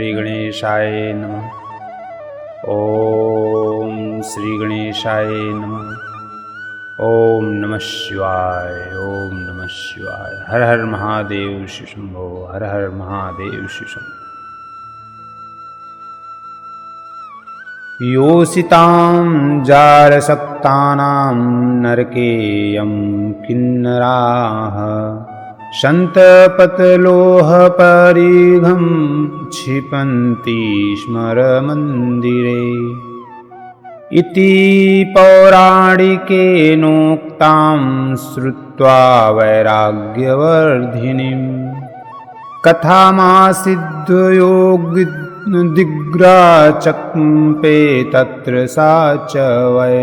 श्री गणेशाय नमः। ओम श्री गणेशाय नमः। ओम नमः शिवाय। ओम नमः शिवाय। हर हर महादेव श्री शंभो। हर हर महादेव श्री शंभो। योषितां जारसक्तानां नरकेयं किन्नराः शन्तपतलोहपरिघं क्षिपन्ति स्मरमन्दिरे इति पौराणिकेनोक्तां श्रुत्वा वैराग्यवर्धिनीं कथामासिद्ध्योदिग्राचक्पे तत्र सा च वै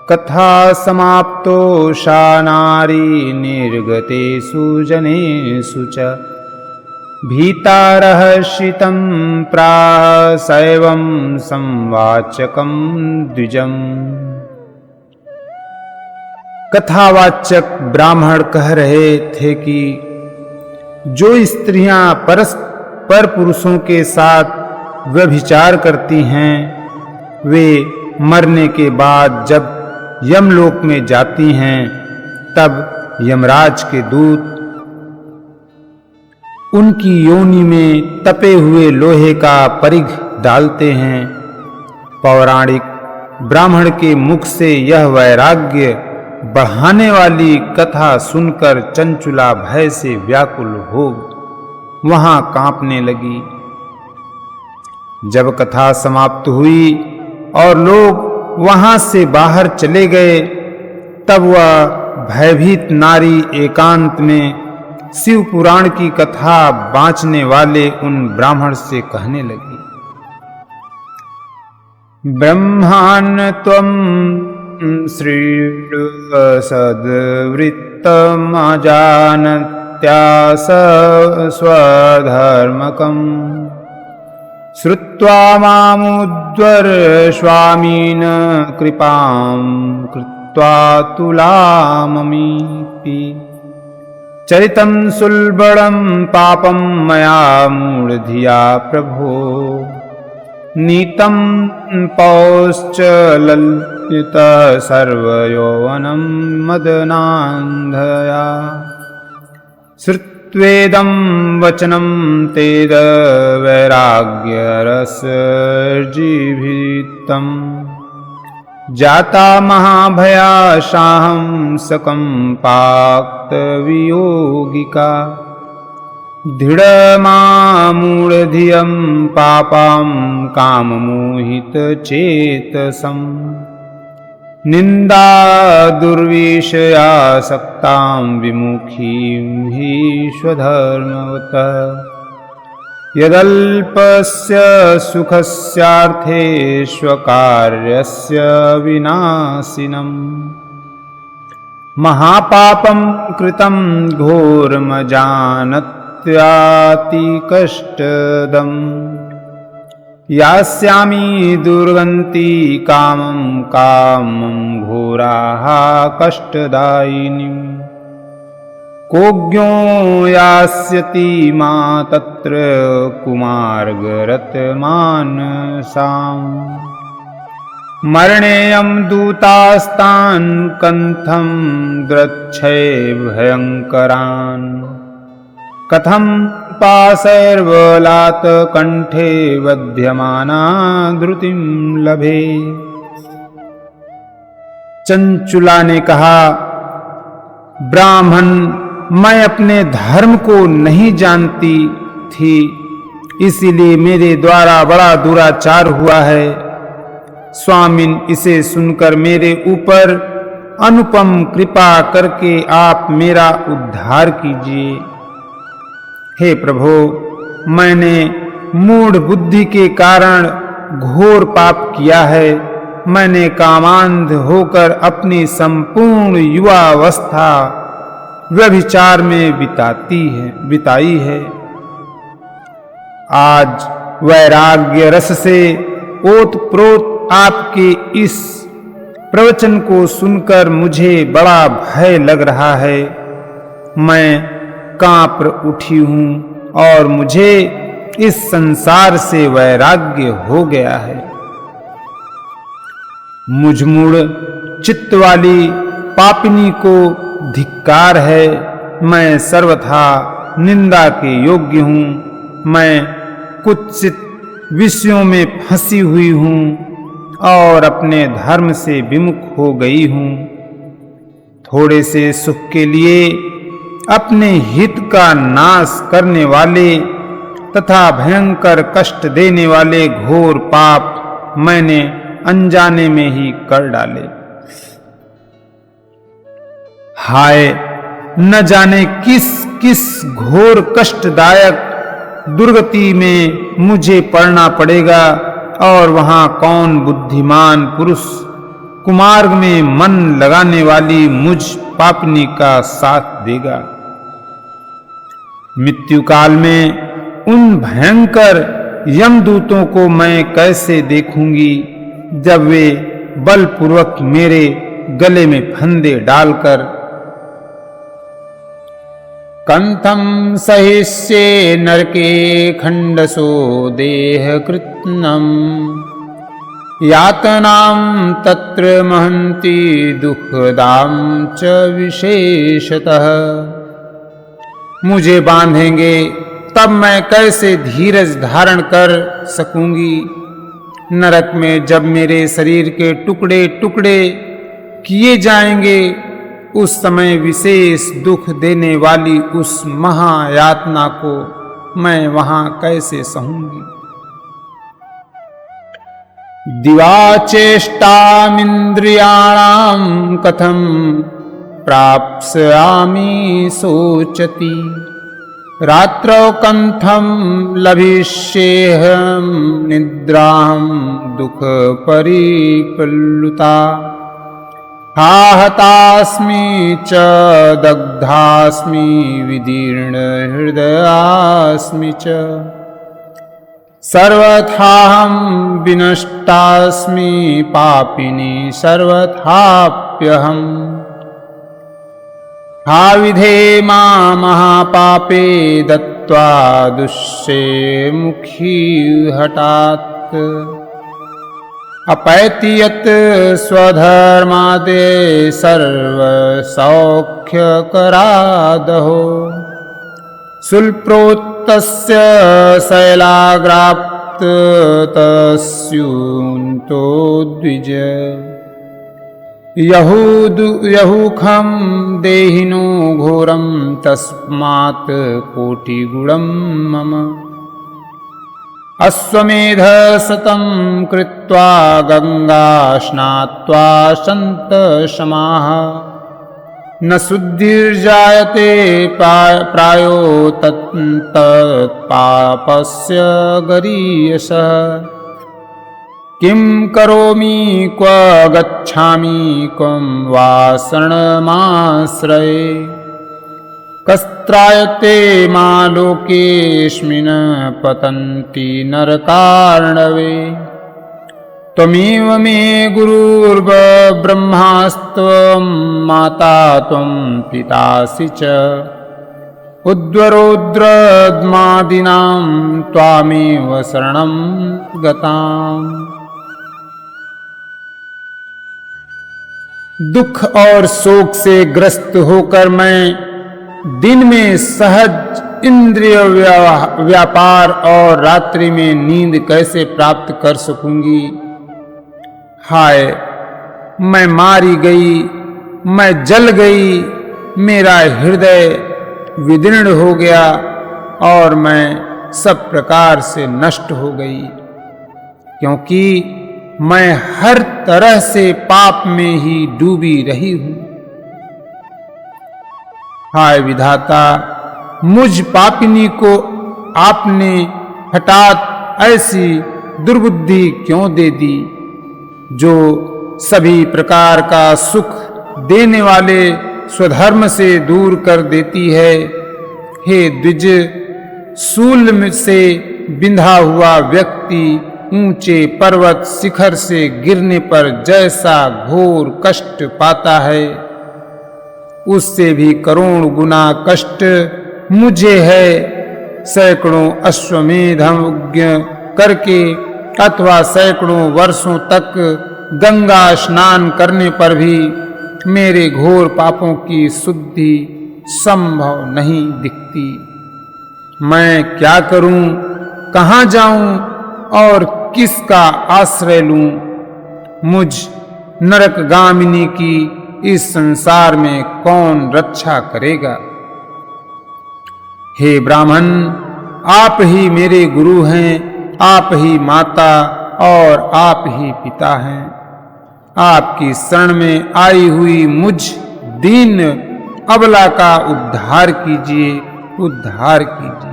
कथा समाप्तो सा नारी निर्गतेषु जनेषु च भीतारहर्षितं प्रासैवं संवाचकं द्विजम्। कथावाचक ब्राह्मण कह रहे थे कि जो स्त्रियां परस्पर पुरुषों के साथ व्यभिचार करती हैं वे मरने के बाद जब यमलोक में जाती हैं तब यमराज के दूत उनकी योनि में तपे हुए लोहे का परिघ डालते हैं। पौराणिक ब्राह्मण के मुख से यह वैराग्य बढ़ाने वाली कथा सुनकर चंचुला भय से व्याकुल हो वहां कांपने लगी। जब कथा समाप्त हुई और लोग वहां से बाहर चले गए तब वह भयभीत नारी एकांत में शिव पुराण की कथा बांचने वाले उन ब्राह्मण से कहने लगी। ब्रह्मान् त्वं श्रीणु सद्वृत्तमजानत्या स्वधर्मकम् श्रुत्वा मामुद्धर कृपां कृत्वा तुलाममीपि चरितं सुलबडं पापं मया मूढधिया प्रभो नीतं पौश्चललित सर्वयौवनं मदनान्धया श्रुत्वेदं वचनं तेद वैराग्यरसजीभितम् जाता महाभया साहं सकम्पाक्तवियोगिका दृढमामूढधियं पापां काममोहितचेतसं निन्दा दुर्विषयासक्तां विमुखीं हि स्वधर्मवतः यदल्पस्य सुखस्यार्थे स्वकार्यस्य विनाशिनम् महापापं कृतं घोरमजानत्यातिकष्टदम् यास्यामि दुर्गन्ति कामं घोराः कष्टदायिनीम् कोज्ञो यास्यति मा तत्र कुमार्गरतमानसाम् मरणेयं दूतास्तान् कन्थं द्रच्छे भयङ्करान् कथं पाशैर्बलात् कंठे बध्यमाना धृतिं लभे। चंचुला ने कहा, ब्राह्मण मैं अपने धर्म को नहीं जानती थी इसीलिए मेरे द्वारा बड़ा दुराचार हुआ है। स्वामिन इसे सुनकर मेरे ऊपर अनुपम कृपा करके आप मेरा उद्धार कीजिए। हे प्रभो मैंने मूढ़ बुद्धि के कारण घोर पाप किया है। मैंने कामांध होकर अपनी संपूर्ण युवावस्था व्यभिचार में बिताई है। आज वैराग्य रस से ओतप्रोत आपके इस प्रवचन को सुनकर मुझे बड़ा भय लग रहा है। मैं कांप उठी हूं और मुझे इस संसार से वैराग्य हो गया है। मुझमुड़ चित्त वाली पापिनी को धिक्कार है। मैं सर्वथा निंदा के योग्य हूँ। मैं कुत्सित विषयों में फंसी हुई हूँ और अपने धर्म से विमुख हो गई हूँ। थोड़े से सुख के लिए अपने हित का नाश करने वाले तथा भयंकर कष्ट देने वाले घोर पाप मैंने अनजाने में ही कर डाले। हाय, न जाने किस किस घोर कष्टदायक दुर्गति में मुझे पड़ना पड़ेगा और वहां कौन बुद्धिमान पुरुष कुमार्ग में मन लगाने वाली मुझ पापनी का साथ देगा। मृत्यु काल में उन भयंकर यमदूतों को मैं कैसे देखूंगी जब वे बलपूर्वक मेरे गले में फंदे डालकर कंथम सहिष्ये नरके खंडसो देह कृत्नम यातनां तत्र महन्ति दुःखदां च विशेषतः। मुझे बांधेंगे तब मैं कैसे धीरज धारण कर सकूंगी। नरक में जब मेरे शरीर के टुकड़े टुकड़े किए जाएंगे उस समय विशेष दुख देने वाली उस महायातना को मैं वहां कैसे सहूंगी। दिवाचेष्टामिन्द्रियाणां कथं प्राप्स्यामि सोचति रात्रौ कथं लभिष्येऽहं निद्रां दुःखपरिप्लुता। आहतास्मि च दग्धास्मि विदीर्णहृदयास्मि च सर्वथाहं विनष्टास्मि पापिनी सर्वथाप्यहम्। हा विधे मां महापापे दत्त्वा दुष्ये मुखी हठात् अपैति यत् स्वधर्मादे सर्वसौख्यकरादहो। शूलप्रोक्तस्य शैलाग्राप्त तस्यून्तो द्विज यहुखं देहिनो घोरं तस्मात् कोटिगुणं मम। अश्वमेध शतं कृत्वा गंगा स्नात्वा सन्तशमाः न शुद्धिर्जायते प्रायो तत्पापस्य गरीयसः। किं करोमि क्व गच्छामि क्वं वा शरणमाश्रये। कस्त्रायते मा लोकेऽस्मिन् पतन्ति नरकार्णवे। त्वमेव मे गुरुर्ब्रह्मास्त्वं माता त्वं पितासि च। उद्वरोद्रद्मादीनां त्वामेव शरणं गताम्। दुख और शोक से ग्रस्त होकर मैं दिन में सहज इंद्रिय व्यापार और रात्रि में नींद कैसे प्राप्त कर सकूंगी। हाय, मैं मारी गई, मैं जल गई, मेरा हृदय विदीर्ण हो गया और मैं सब प्रकार से नष्ट हो गई, क्योंकि मैं हर तरह से पाप में ही डूबी रही हूं। हाय विधाता, मुझ पापिनी को आपने हठात ऐसी दुर्बुद्धि क्यों दे दी, जो सभी प्रकार का सुख देने वाले स्वधर्म से दूर कर देती है। हे द्विज, शूल से बिंधा हुआ व्यक्ति ऊंचे पर्वत शिखर से गिरने पर जैसा घोर कष्ट पाता है, उससे भी करोड़ गुना कष्ट मुझे है। सैकड़ों अश्वमेध यज्ञ करके अथवा सैकड़ों वर्षों तक गंगा स्नान करने पर भी मेरे घोर पापों की शुद्धि संभव नहीं दिखती। मैं क्या करूं, कहां जाऊं और किसका आश्रय लूं? मुझ नरकगामिनी की इस संसार में कौन रक्षा करेगा? हे ब्राह्मण, आप ही मेरे गुरु हैं, आप ही माता और आप ही पिता हैं। आपकी शरण में आई हुई मुझ दीन अबला का उद्धार कीजिए, उद्धार कीजिए।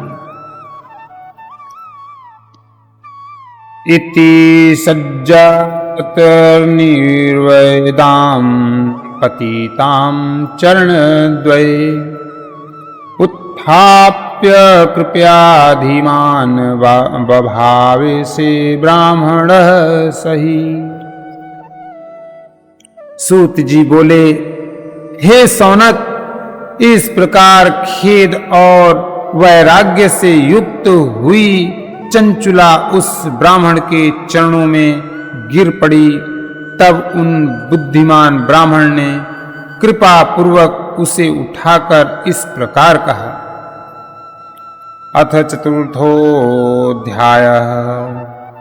इति सज्जात निर्वेदां पतितां चरणद्वये उत्थाप्य कृपयाधिमान बभावे से ब्राह्मणः सही। सूत जी बोले, हे सौनक, इस प्रकार खेद और वैराग्य से युक्त हुई चंचुला उस ब्राह्मण के चरणों में गिर पड़ी। तब उन बुद्धिमान ब्राह्मण ने कृपा पूर्वक उसे उठाकर इस प्रकार कहा। अथ चतुर्थोऽध्याय।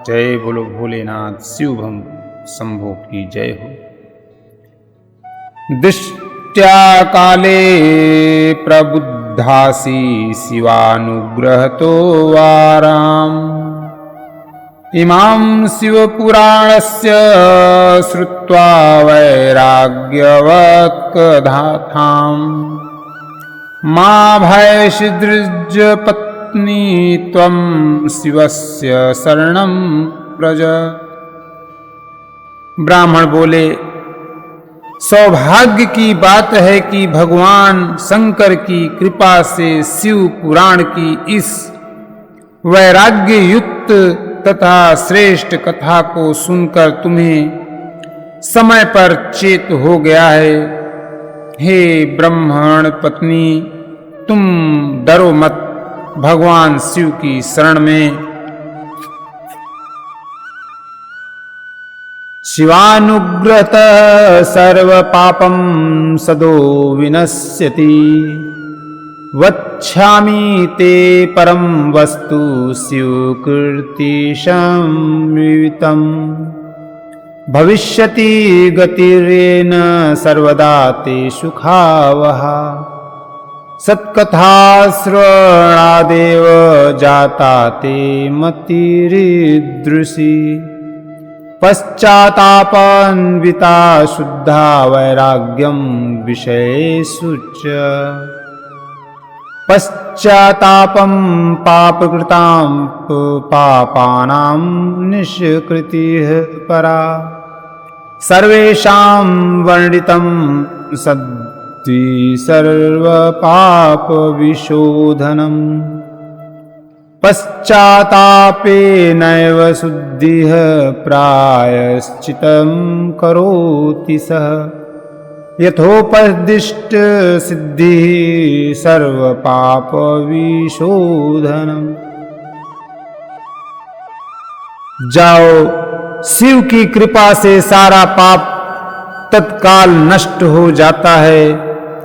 जय बोलो भोलेनाथ शिवभम शंभो की जय हो। दृष्ट्या काले प्रबुद्धासि शिवानुग्रहतो वाराम् इमां शिवपुराणस्य श्रुत्वा वैराग्यवत्कथाम् मा भयशीदृज पत्नी त्वं शिवस्य शरणं व्रज। ब्राह्मण बोले, सौभाग्य की बात है कि भगवान शंकर की कृपा से शिव पुराण की इस वैराग्य युक्त तथा श्रेष्ठ कथा को सुनकर तुम्हें समय पर चेत हो गया है। हे ब्राह्मण पत्नी, तुम डरो मत, भगवान शिव की शरण में शिवानुग्रहतः सर्व पापं सदो विनश्यति। वक्ष्यामि ते परं वस्तु शिवकीर्तिसंयुतम् भविष्यति गतिरेन सर्वदा ते सुखावहा। सत्कथा श्रवणादेव जाता ते मतिरीदृशी। पश्चातापान्विता शुद्धा वैराग्यं विषयेषु च। पश्चातापं पापकृतां पापानां निष्कृतिः परा। सर्वेषां वर्णितं सद्वि सर्वपापविशोधनम्। पश्चातापेनैव शुद्धिः प्रायश्चित्तं करोति सः। यथोपदिष्ट सिद्धिः सर्वपापविशोधनम्। जाओ, शिव की कृपा से सारा पाप तत्काल नष्ट हो जाता है।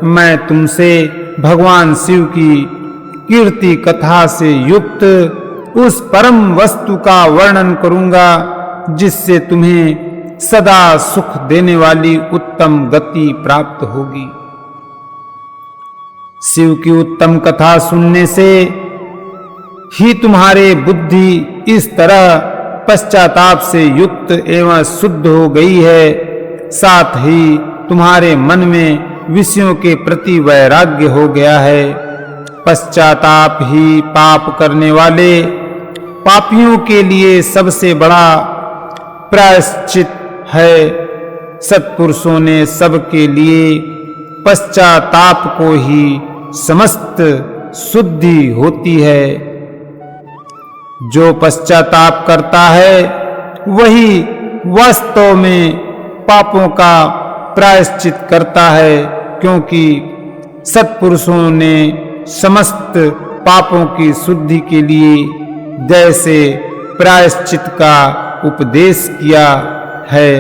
मैं तुमसे भगवान शिव की कीर्ति कथा से युक्त उस परम वस्तु का वर्णन करूंगा, जिससे तुम्हें सदा सुख देने वाली उत्तम गति प्राप्त होगी। शिव की उत्तम कथा सुनने से ही तुम्हारे बुद्धि इस तरह पश्चाताप से युक्त एवं शुद्ध हो गई है, साथ ही तुम्हारे मन में विषयों के प्रति वैराग्य हो गया है। पश्चाताप ही पाप करने वाले पापियों के लिए सबसे बड़ा प्रायश्चित है। सत्पुरुषों ने सबके लिए पश्चाताप को ही समस्त शुद्धि होती है। जो पश्चाताप करता है वही वास्तव में पापों का प्रायश्चित करता है, क्योंकि सत्पुरुषों ने समस्त पापों की शुद्धि के लिए जैसे प्रायश्चित का उपदेश किया है,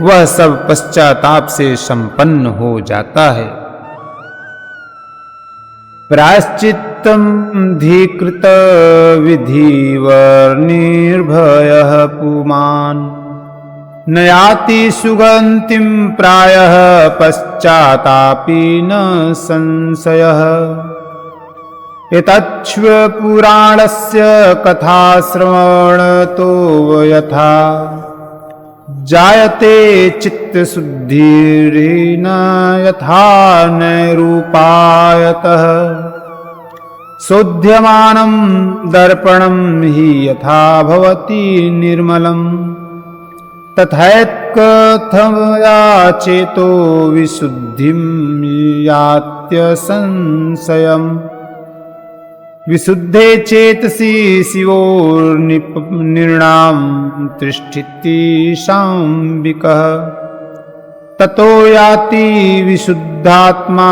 वह सब पश्चाताप से संपन्न हो जाता है। प्रायश्चित्तं धीकृत विधिवर निर्भयः पुमान् न याति सुगन्तिं प्रायः पश्चातापि न संशयः। एतच्छ्व पुराणस्य कथाश्रवणतो यथा जायते चित्तशुद्धिर्न यथा नैरूपायतः शोध्यमानं दर्पणं हि यथा भवति निर्मलम् तथैकथया चेतो विशुद्धिं यात्यसंशयम्। विशुद्धे चेतसि शिवोर्नृणां तिष्ठति शाम्बिकः ततो याति विशुद्धात्मा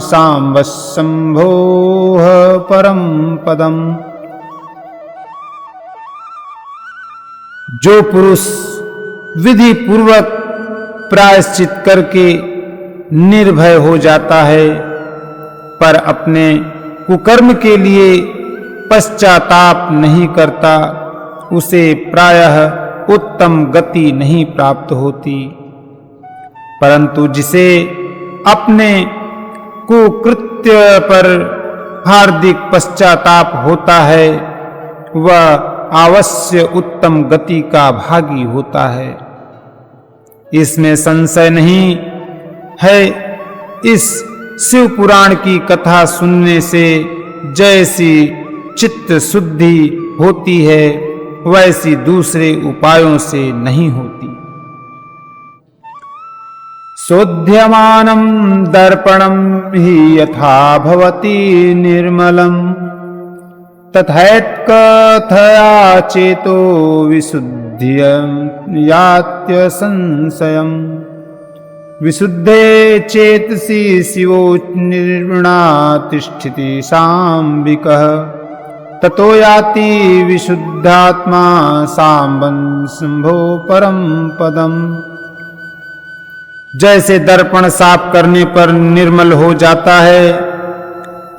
सांबशंभोः परम पदम्। जो पुरुष विधि पूर्वक प्रायश्चित करके निर्भय हो जाता है पर अपने कुकर्म के लिए पश्चाताप नहीं करता, उसे प्रायः उत्तम गति नहीं प्राप्त होती। परंतु जिसे अपने कुकृत्य पर हार्दिक पश्चाताप होता है, वह अवश्य उत्तम गति का भागी होता है, इसमें संशय नहीं है। इस शिव पुराण की कथा सुनने से जैसी चित्त शुद्धि होती है, वैसी दूसरे उपायों से नहीं होती। शोध्यमानं दर्पणं हि यथा भवति निर्मलम् तथैकथया चेतो विशुद्धिं यात्यसंशयम्। विशुद्धे चेतसि शिवो निर्विणा तिष्ठति शाम्बिकः ततो याति विशुद्धात्मा सांबशंभो परम पदम्। जैसे दर्पण साफ करने पर निर्मल हो जाता है,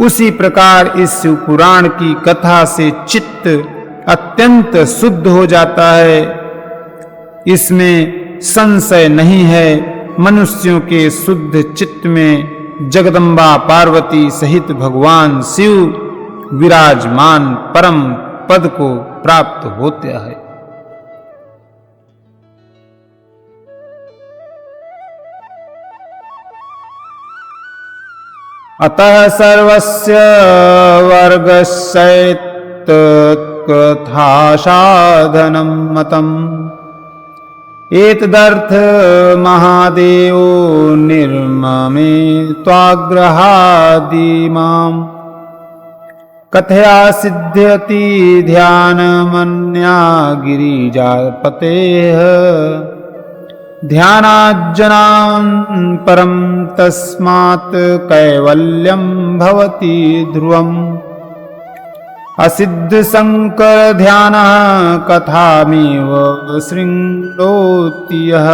उसी प्रकार इस शिव पुराण की कथा से चित्त अत्यंत शुद्ध हो जाता है, इसमें संशय नहीं है। मनुष्यों के शुद्ध चित्त में जगदम्बा पार्वती सहित भगवान शिव विराजमान परम पद को प्राप्त होता है। अतः सर्वस्य वर्गस्यैतत्कथासाधनं मतम् एतदर्थ महादेवो निर्ममे त्वाग्रहादिमाम्। कथया सिद्ध्यति ध्यानमन्या गिरिजापतेः ध्यानाज्जनां परं तस्मात् कैवल्यं भवति ध्रुवम्। असिद्ध शंकर ध्यानः कथामेव शृणोति यः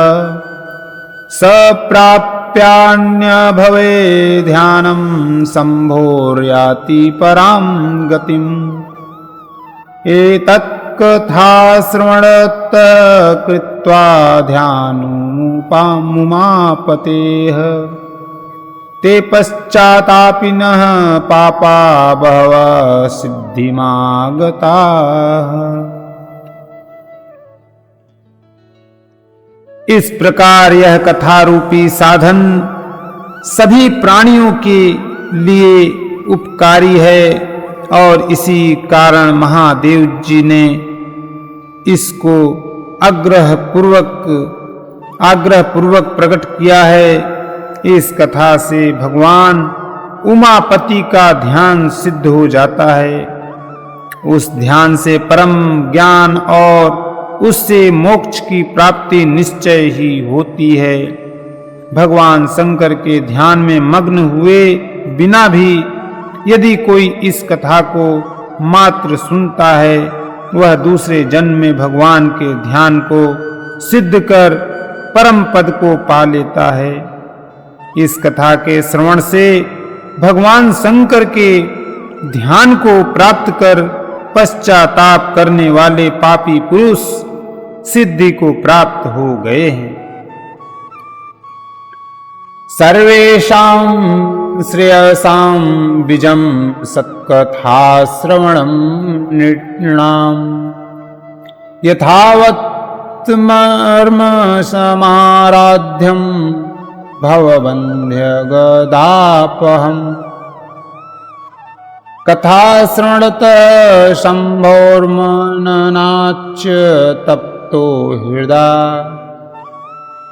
स प्राप्यान्य भवे ध्यानं संभोर्याति परां गतिम्। एतत्कथा श्रवणत कृत्वा ध्यानमुपामुमापतेः ते पश्चातापिनः पापा बहवः सिद्धिमागताः। इस प्रकार यह कथा रूपी साधन सभी प्राणियों के लिए उपकारी है और इसी कारण महादेव जी ने इसको आग्रह पूर्वक प्रकट किया है। इस कथा से भगवान उमापति का ध्यान सिद्ध हो जाता है। उस ध्यान से परम ज्ञान और उससे मोक्ष की प्राप्ति निश्चय ही होती है। भगवान शंकर के ध्यान में मग्न हुए बिना भी यदि कोई इस कथा को मात्र सुनता है, वह दूसरे जन्म में भगवान के ध्यान को सिद्ध कर परम पद को पा लेता है। इस कथा के श्रवण से भगवान शंकर के ध्यान को प्राप्त कर पश्चाताप करने वाले पापी पुरुष सिद्धि को प्राप्त हो गए हैं। सर्वेषां श्रेयसां बीजं सत्कथा श्रवणं नृणाम् यथावत् मर्म समाराध्यं भवबन्ध्य गदापहम् कथा श्रवणत शम्भोर्मननाच्च तप्तो हृदय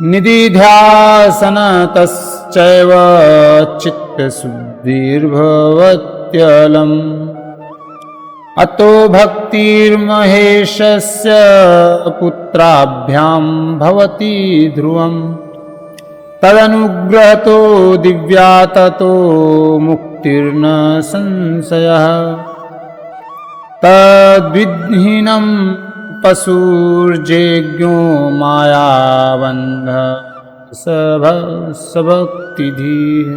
निदिध्यासनतश्चैव चित्तशुद्धिर्भवत्यलम् अतो भक्तिर्महेशस्य पुत्राभ्यां भवति ध्रुवम् तदनुग्रहतो दिव्या ततो मुक्तिर्न संशयः तद्विहीनं पशुर्जेज्ञो मायाबन्ध सभक्तिधीः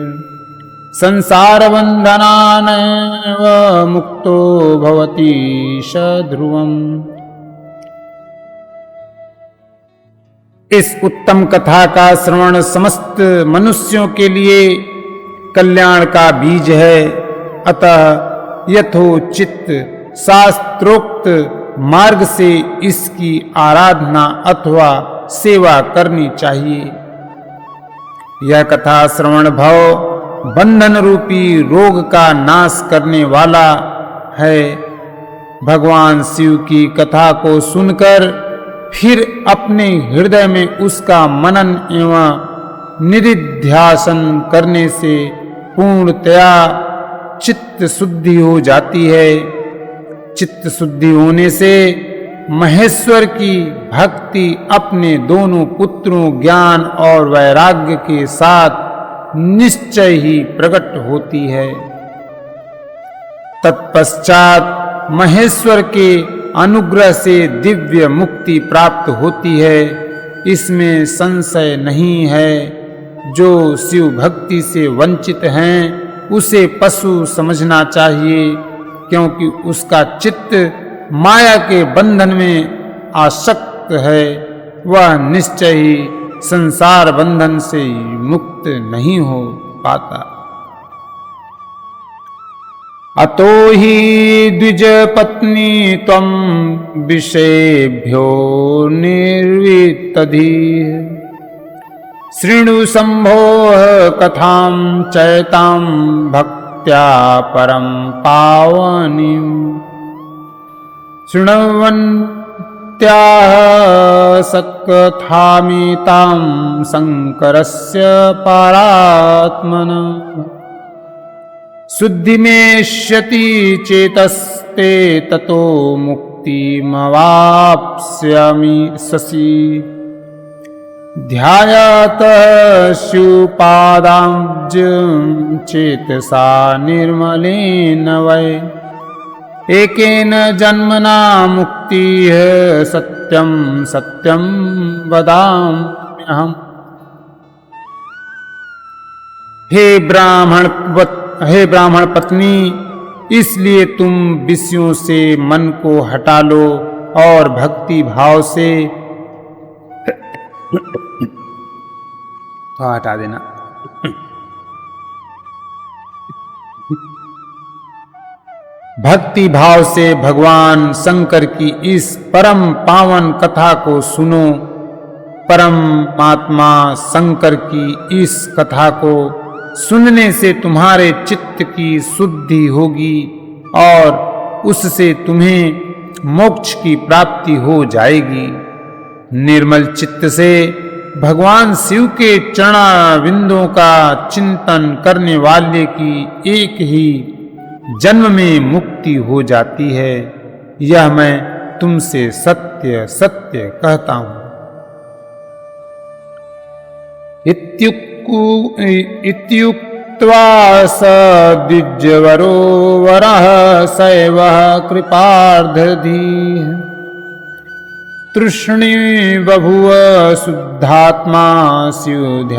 संसारबन्धनानेव मुक्तो भवति स ध्रुवम्। इस उत्तम कथा का श्रवण समस्त मनुष्यों के लिए कल्याण का बीज है। अतः यथोचित शास्त्रोक्त मार्ग से इसकी आराधना अथवा सेवा करनी चाहिए। यह कथा श्रवण भव बंधन रूपी रोग का नाश करने वाला है। भगवान शिव की कथा को सुनकर फिर अपने हृदय में उसका मनन एवं निधिध्यासन करने से पूर्णतया चित्त शुद्धि हो जाती है। चित्त शुद्धि होने से महेश्वर की भक्ति अपने दोनों पुत्रों ज्ञान और वैराग्य के साथ निश्चय ही प्रकट होती है। तत्पश्चात महेश्वर के अनुग्रह से दिव्य मुक्ति प्राप्त होती है, इसमें संशय नहीं है। जो शिव भक्ति से वंचित हैं उसे पशु समझना चाहिए, क्योंकि उसका चित्त माया के बंधन में आसक्त है। वह निश्चय ही संसार बंधन से मुक्त नहीं हो पाता। अतो हि द्विज पत्नी त्वं विषयेभ्यो निर्वितधीः शृणु शम्भोः कथां चैतां भक्त्या परं पावनीम् शृण्वन्त्याः सत्कथामितां शङ्करस्य परात्मनः शुद्धिमेष्यति चेतस्ते ततो मुक्तिमवाप्स्यामि शशि ध्यायत शिवपादाब्जं चेतसा निर्मलेन वै एकेन जन्मना मुक्तिः सत्यं सत्यं वदाम्यहम्। हे ब्राह्मण पत्नी, इसलिए तुम विषयों से मन को हटा लो और भक्ति भाव से हटा देना। भक्ति भाव से भगवान शंकर की इस परम पावन कथा को सुनो। परमात्मा शंकर की इस कथा को सुनने से तुम्हारे चित्त की शुद्धि होगी और उससे तुम्हें मोक्ष की प्राप्ति हो जाएगी। निर्मल चित्त से भगवान शिव के चरणारविंदों का चिंतन करने वाले की एक ही जन्म में मुक्ति हो जाती है। यह मैं तुमसे सत्य सत्य कहता हूं। कृत्वा स द्विजवरो वरः सैवः कृपार्धधीः तृष्णी बभुव शुद्धात्मा स्युध्यानपरायणः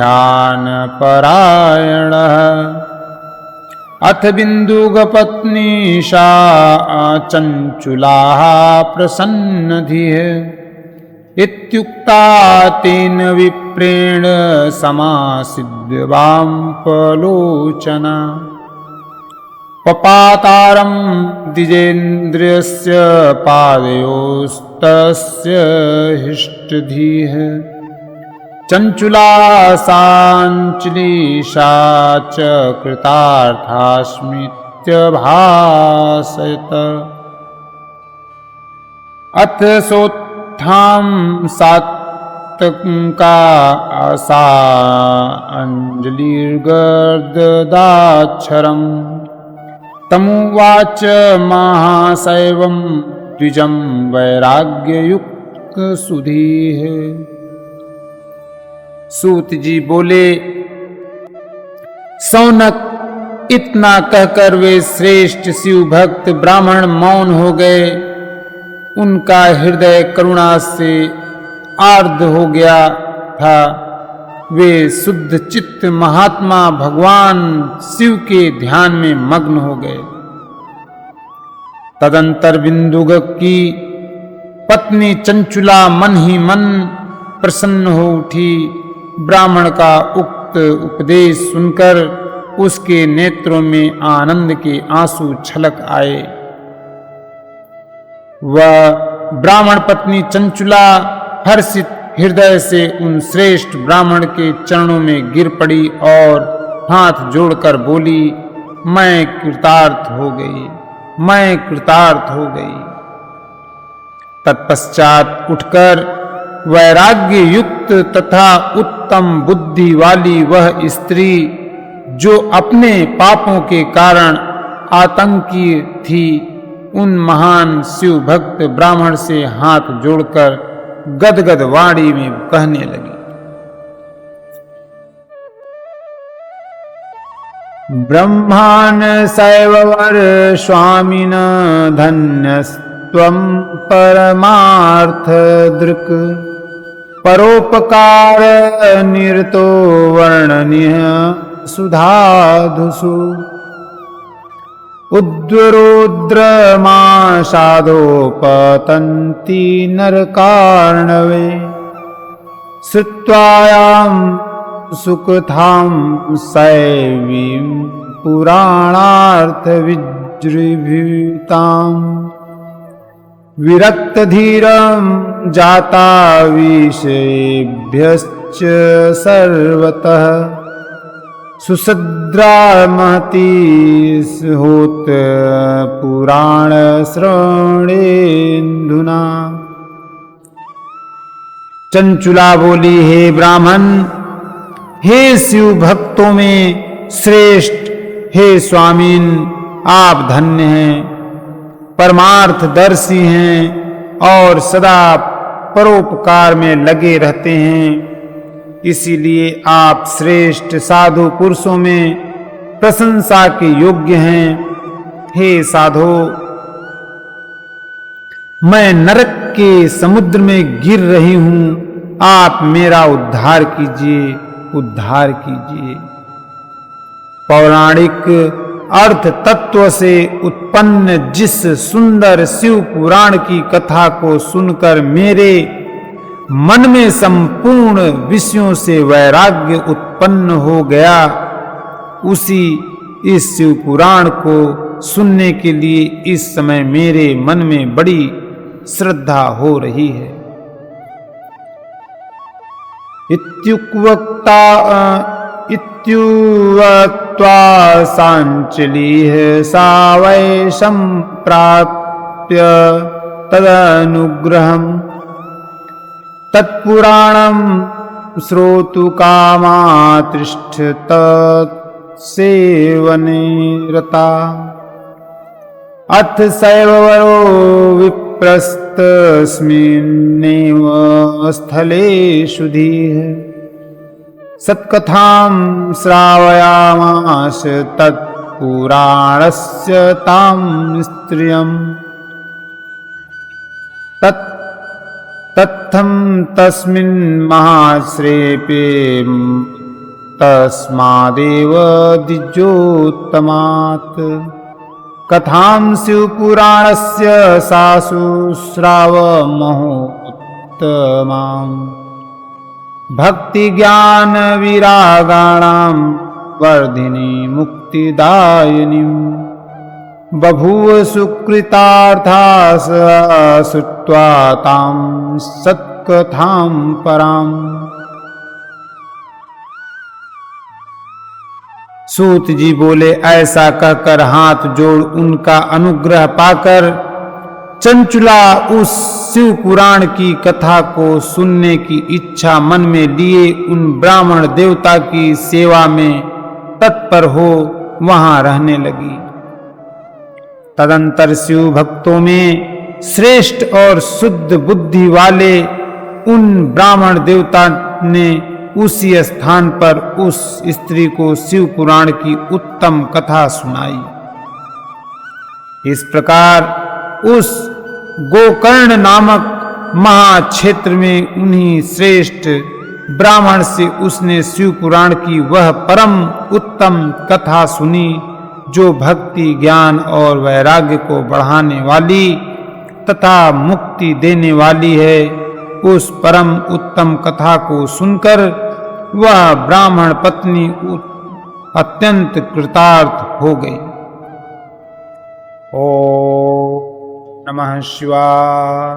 अथ बिन्दुगपत्नी सा चञ्चुलाः प्रसन्नधिः इत्युक्ता तेन विप्रेण समासिद्ध्वाम्पलोचना पपातारं द्विजेन्द्रियस्य पादयोस्तस्य हिष्टधीः चञ्चुला साञ्चलीषा च कृतार्थास्मीत्यभासयत अथ सोत्थां सात्तका सा अंजलिर्गर्ददाच्छरम् तमुवाच महाशैवं द्विजं वैराग्ययुक्तसुधीः। सूत जी बोले, सौनक, इतना कहकर वे श्रेष्ठ शिव भक्त ब्राह्मण मौन हो गए। उनका हृदय करुणा से आर्द्र हो गया था। वे शुद्ध चित्त महात्मा भगवान शिव के ध्यान में मग्न हो गए। तदंतर बिंदुग की पत्नी चंचुला मन ही मन प्रसन्न हो उठी। ब्राह्मण का उक्त उपदेश सुनकर उसके नेत्रों में आनंद के आंसू छलक आए। वह ब्राह्मण पत्नी चंचुला हर्षित हृदय से उन श्रेष्ठ ब्राह्मण के चरणों में गिर पड़ी और हाथ जोड़कर बोली, मैं कृतार्थ हो गई, मैं कृतार्थ हो गई। तत्पश्चात उठकर वैराग्य युक्त तथा उत्तम बुद्धि वाली वह स्त्री, जो अपने पापों के कारण आतंकी थी, उन महान शिव भक्त ब्राह्मण से हाथ जोड़कर गदगद वाणी में कहने लगी, ब्रह्मान शैववर स्वामिन धन्यस्त्वं परमार्थ दृक् परोपकार निरतो वर्णनीय सुधाधुषु उद्वरोद्रमाशादोपतन्ति नरकार्णवे श्रुत्वायां सुकथां शैवीं पुराणार्थविजृंभिताम् विरक्तधीरं जाता विषयेभ्यश्च सर्वतः सुसद्रा महती होत पुराण श्रवणेन्दुना। चंचुला बोली, हे ब्राह्मण, हे शिव भक्तों में श्रेष्ठ, हे स्वामीन, आप धन्य हैं, परमार्थदर्शी हैं और सदा परोपकार में लगे रहते हैं। इसीलिए आप श्रेष्ठ साधु पुरुषों में प्रशंसा के योग्य हैं। हे साधो, मैं नरक के समुद्र में गिर रही हूं, आप मेरा उद्धार कीजिए, उद्धार कीजिए। पौराणिक अर्थ तत्व से उत्पन्न जिस सुंदर शिव पुराण की कथा को सुनकर मेरे मन में संपूर्ण विषयों से वैराग्य उत्पन्न हो गया, उसी इस शिव पुराण को सुनने के लिए इस समय मेरे मन में बड़ी श्रद्धा हो रही है। इत्युक्त्वा सांचलीः सा वै सम्प्राप्य तदनुग्रहम् तत्पुराणं श्रोतुकामा तिष्ठत तत्सेवने रता। अथ शैववरो विप्रस्तस्मिन्नेव स्थले शुधिः सत्कथां श्रावयामास तत्पुराणस्य तां स्त्रियम् तत्थं तस्मिन् महाश्रेपे तस्मादेव द्विजोत्तमात् कथां शिवपुराणस्य सासु श्रावमहोत्तमाम् भक्ति ज्ञान विरागाणां वर्धिनी मुक्तिदायिनीं बभूव सुकृतार्था श्रुत्वा तां सत्कथां पराम्। सूत जी बोले, ऐसा कहकर हाथ जोड़ उनका अनुग्रह पाकर चंचुला उस शिव पुराण की कथा को सुनने की इच्छा मन में लिए उन ब्राह्मण देवता की सेवा में तत्पर हो वहां रहने लगी। तदंतर शिव भक्तों में श्रेष्ठ और शुद्ध बुद्धि वाले उन ब्राह्मण देवता ने उसी स्थान पर उस स्त्री को शिव पुराण की उत्तम कथा सुनाई। इस प्रकार उस गोकर्ण नामक महाक्षेत्र में उन्हीं श्रेष्ठ ब्राह्मण से उसने शिव पुराण की वह परम उत्तम कथा सुनी जो भक्ति ज्ञान और वैराग्य को बढ़ाने वाली तथा मुक्ति देने वाली है। उस परम उत्तम कथा को सुनकर वह ब्राह्मण पत्नी अत्यंत कृतार्थ हो गई। ओम नमः शिवाय।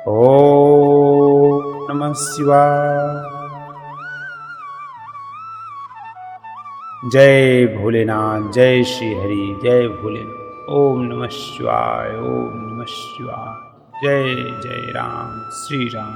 ओम नमः शिवाय। जय भोलेनाथ, जय श्री हरि, जय भोलेनाथ। ओम नमः शिवाय, ओम नमः शिवाय। जय जय राम, श्री राम।